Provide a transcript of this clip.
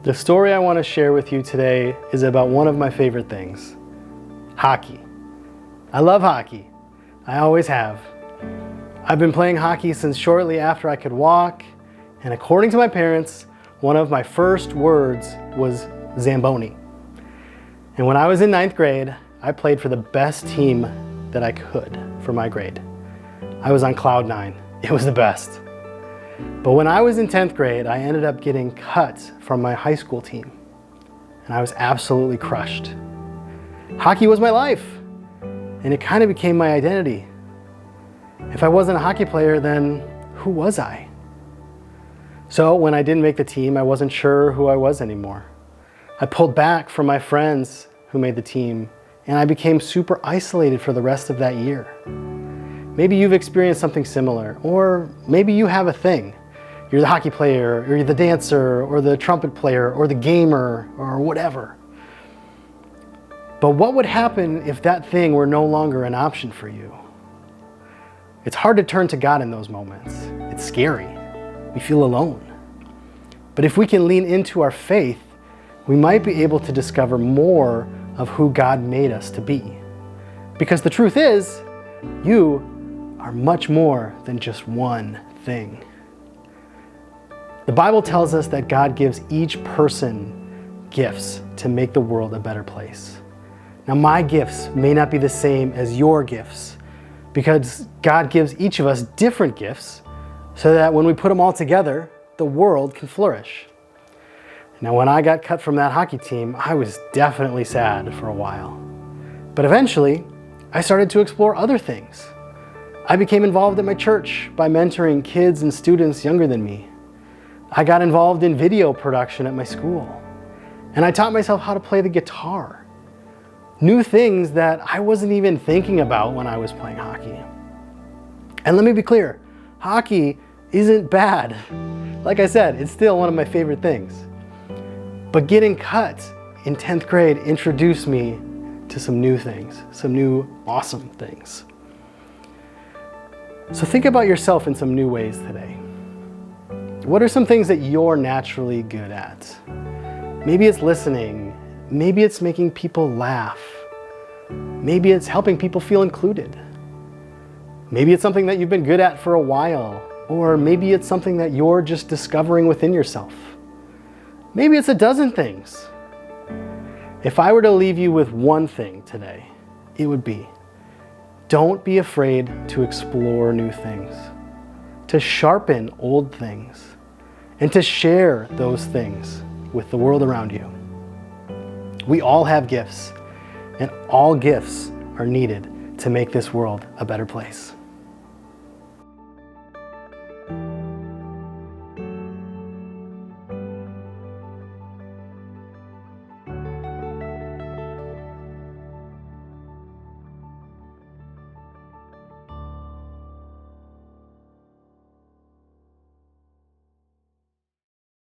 The story I want to share with you today is about one of my favorite things, hockey. I love hockey. I always have. I've been playing hockey since shortly after I could walk, and according to my parents, one of my first words was Zamboni. And when I was in 9th grade, I played for the best team that I could for my grade. I was on cloud 9. It was the best. But when I was in 10th grade, I ended up getting cut from my high school team, and I was absolutely crushed. Hockey was my life, and it kind of became my identity. If I wasn't a hockey player, then who was I? So when I didn't make the team, I wasn't sure who I was anymore. I pulled back from my friends who made the team, and I became super isolated for the rest of that year. Maybe you've experienced something similar, or maybe you have a thing. You're the hockey player, or you're the dancer, or the trumpet player, or the gamer, or whatever. But what would happen if that thing were no longer an option for you? It's hard to turn to God in those moments. It's scary. We feel alone. But if we can lean into our faith, we might be able to discover more of who God made us to be. Because the truth is, you are much more than just one thing. The Bible tells us that God gives each person gifts to make the world a better place. Now, my gifts may not be the same as your gifts, because God gives each of us different gifts so that when we put them all together, the world can flourish. Now, when I got cut from that hockey team, I was definitely sad for a while. But eventually, I started to explore other things. I became involved at my church by mentoring kids and students younger than me. I got involved in video production at my school, and I taught myself how to play the guitar. New things that I wasn't even thinking about when I was playing hockey. And let me be clear, hockey isn't bad. Like I said, it's still one of my favorite things. But getting cut in 10th grade introduced me to some new things, some new awesome things. So think about yourself in some new ways today. What are some things that you're naturally good at? Maybe it's listening. Maybe it's making people laugh. Maybe it's helping people feel included. Maybe it's something that you've been good at for a while, or maybe it's something that you're just discovering within yourself. Maybe it's a dozen things. If I were to leave you with one thing today, it would be, don't be afraid to explore new things, to sharpen old things, and to share those things with the world around you. We all have gifts, and all gifts are needed to make this world a better place.